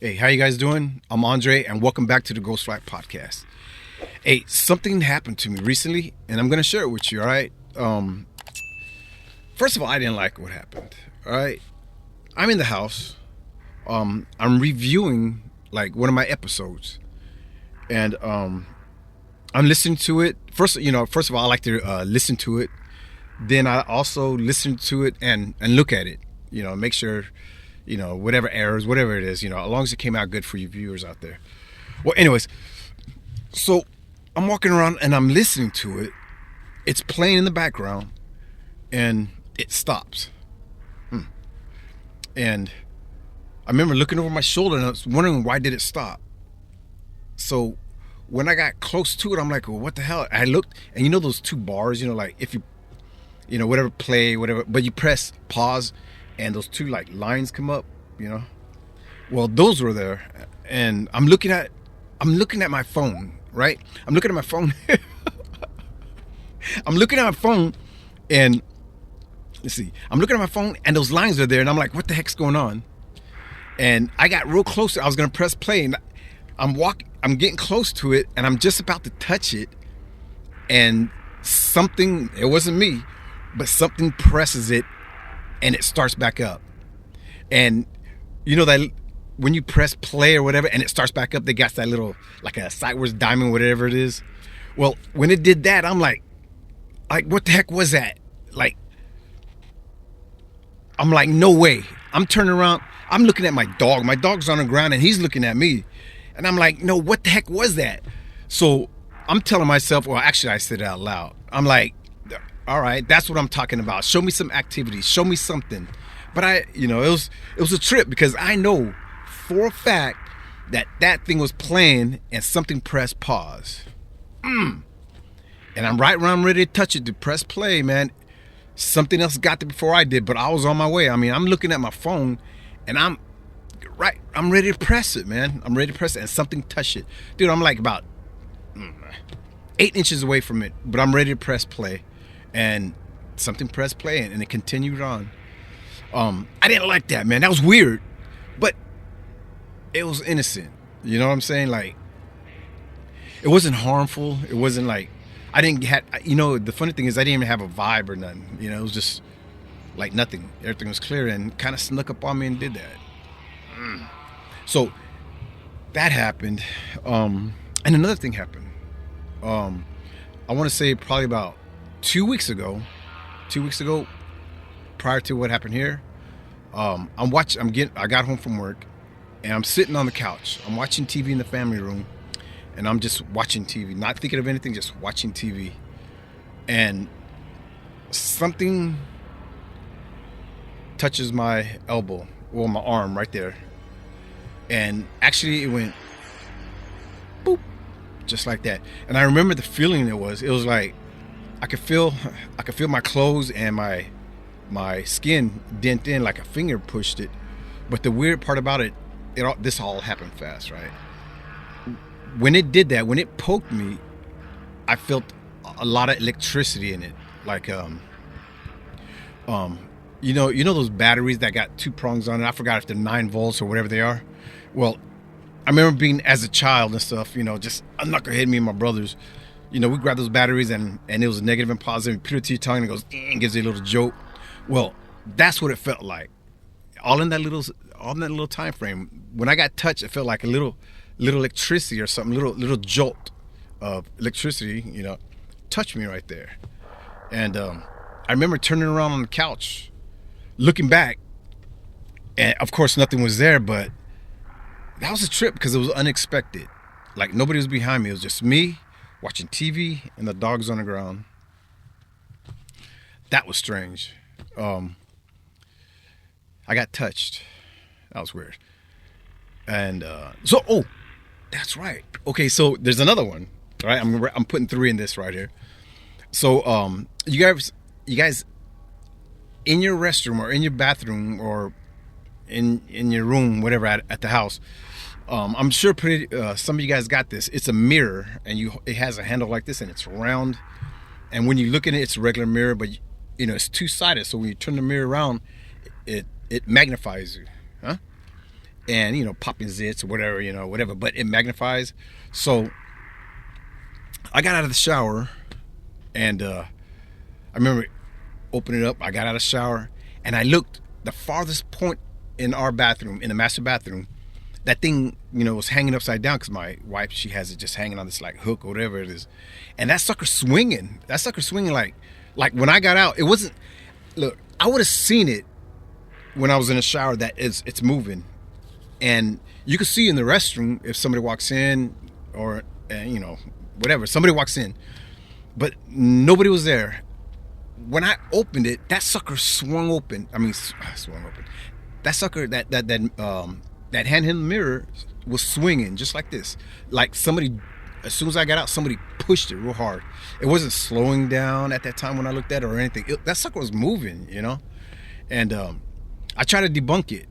Hey, how you guys doing? I'm Andre, and welcome back to the Ghostfly podcast. Hey, something happened to me recently, and I'm gonna share it with you. All right. First of all, I didn't like what happened. All right. I'm in the house. I'm reviewing like one of my episodes, and I'm listening to it. First of all, I like to listen to it. Then I also listen to it and look at it. Make sure whatever errors, whatever it is, as long as it came out good for you viewers out there. Well, anyways, so I'm walking around and I'm listening to it. It's playing in the background and it stops. And I remember looking over my shoulder and I was wondering, why did it stop? So when I got close to it, I'm like, well, what the hell? I looked, and those two bars, like if you, whatever play, whatever, but you press pause and those two like lines come up, well, those were there. And I'm looking at my phone, right? I'm looking at my phone. I'm looking at my phone and let's see, I'm looking at my phone and those lines are there. And I'm like, what the heck's going on? And I got real close. I was going to press play and I'm getting close to it and I'm just about to touch it. And it wasn't me, but something presses it and it starts back up. And that when you press play or whatever and it starts back up, they got that little, like a sideways diamond, whatever it is. Well, when it did that, I'm like, what the heck was that? I'm like, no way. I'm turning around. I'm looking at my dog. My dog's on the ground and he's looking at me. And I'm like, no, what the heck was that? So I'm telling myself, well, actually I said it out loud. I'm like, all right, that's what I'm talking about. Show me some activities. Show me something. But it was a trip because I know for a fact that thing was playing and something pressed pause. And I'm right around ready to touch it to press play, man. Something else got there before I did, but I was on my way. I mean, I'm looking at my phone and I'm ready to press it, man. I'm ready to press it and something touched it. Dude, I'm like about 8 inches away from it, but I'm ready to press play. And something pressed play and it continued on. I didn't like that, man. That was weird, but it was innocent. You know what I'm saying? Like, it wasn't harmful. It wasn't like, I didn't have, the funny thing is I didn't even have a vibe or nothing. It was just like nothing. Everything was clear and kind of snuck up on me and did that. So that happened. And another thing happened. I want to say probably about 2 weeks ago, prior to what happened here. I got home from work and I'm sitting on the couch. I'm watching TV in the family room. And I'm just watching TV, not thinking of anything, just watching TV. And something touches my elbow, or my arm right there. And actually it went boop, just like that. And I remember the feeling it was like, I could feel my clothes and my skin dent in like a finger pushed it. But the weird part about this all happened fast, right? When it did that, when it poked me, I felt a lot of electricity in it. Like, those batteries that got two prongs on it. I forgot if they're 9 volts or whatever they are. Well, I remember being as a child and stuff, just a knucklehead, me and my brothers. We grab those batteries and it was negative and positive. You put it to your tongue and it goes, and gives you a little jolt. Well, that's what it felt like. All in that little time frame. When I got touched, it felt like a little electricity or something, little jolt of electricity, touched me right there. And I remember turning around on the couch, looking back, and of course nothing was there, but that was a trip because it was unexpected. Like, nobody was behind me. It was just me watching TV and the dogs on the ground. That was strange. I got touched. That was weird. And that's right. Okay, so there's another one. All right, I'm putting 3 in this right here. So you guys in your restroom or in your bathroom or in your room, whatever, at the house, I'm sure some of you guys got this. It's a mirror and it has a handle like this and it's round. And when you look at it, it's a regular mirror, but it's two-sided. So when you turn the mirror around, it magnifies you, huh? and popping zits or whatever, whatever, but it magnifies. So I got out of the shower, and I remember opening it up. I got out of the shower, and I looked the farthest point in our bathroom, in the master bathroom. That thing, was hanging upside down, because my wife, she has it just hanging on this like hook or whatever it is, and that sucker swinging. Like when I got out, it wasn't. Look, I would have seen it when I was in the shower that it's moving, and you could see in the restroom if somebody walks in, or whatever, somebody walks in, but nobody was there. When I opened it, that sucker swung open. Swung open. That sucker, that handheld mirror was swinging just like this. Like somebody, as soon as I got out, somebody pushed it real hard. It wasn't slowing down at that time when I looked at it or anything. That sucker was moving, And I try to debunk it,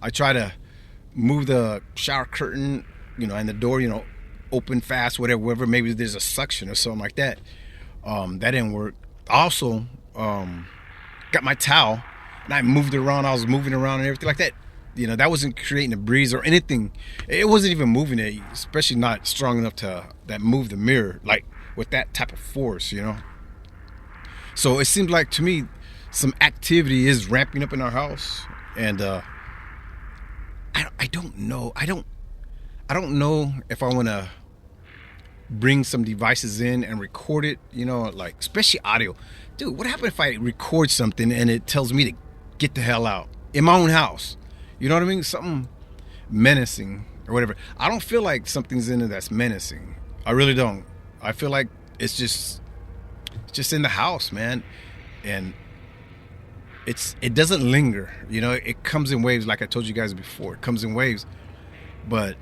I try to move the shower curtain, and the door, open fast, whatever. Maybe there's a suction or something like that. That didn't work. I also got my towel, and I moved it around. I was moving around and everything like that. That wasn't creating a breeze or anything. It wasn't even moving it, especially not strong enough to that move the mirror, like with that type of force, So it seemed like to me some activity is ramping up in our house, and I don't know. I don't know if I want to bring some devices in and record it, like especially audio. Dude, what happens if I record something and it tells me to get the hell out in my own house? You know what I mean? Something menacing or whatever. I don't feel like something's in it that's menacing. I really don't. I feel like it's just in the house, man. And it doesn't linger. It comes in waves, like I told you guys before. It comes in waves. But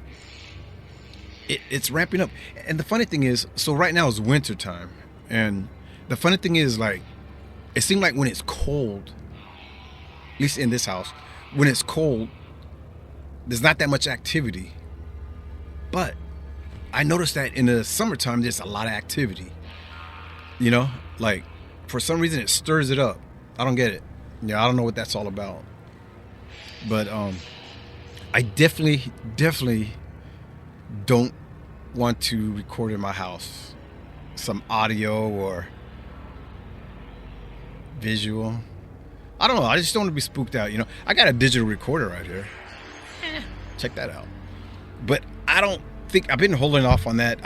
it's ramping up. And the funny thing is, so right now is winter time. And the funny thing is, like, it seems like when it's cold, at least in this house, when it's cold, there's not that much activity. But I noticed that in the summertime, there's a lot of activity. Like, for some reason, it stirs it up. I don't get it. I don't know what that's all about. But I definitely don't want to record in my house some audio or visual. I don't know. I just don't want to be spooked out. I got a digital recorder right here. Check that out. But I don't think, I've been holding off on that.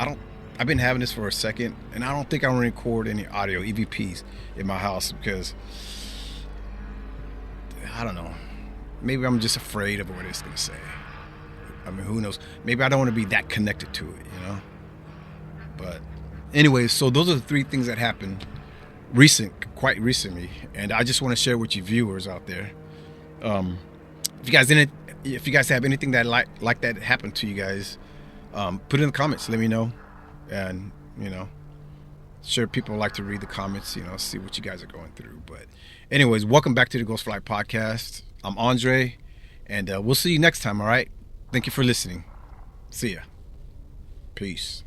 I've been having this for a second, and I don't think I'm going to record any audio EVPs in my house, because I don't know. Maybe I'm just afraid of what it's going to say. Who knows? Maybe I don't want to be that connected to it, But anyways, so those are the three things that happened quite recently, and I just want to share with you viewers out there. If you guys have anything that like that happened to you guys, put it in the comments. Let me know, and sure, people like to read the comments. See what you guys are going through. But anyways, welcome back to the Ghostfly Podcast. I'm Andre, and we'll see you next time. All right. Thank you for listening. See ya. Peace.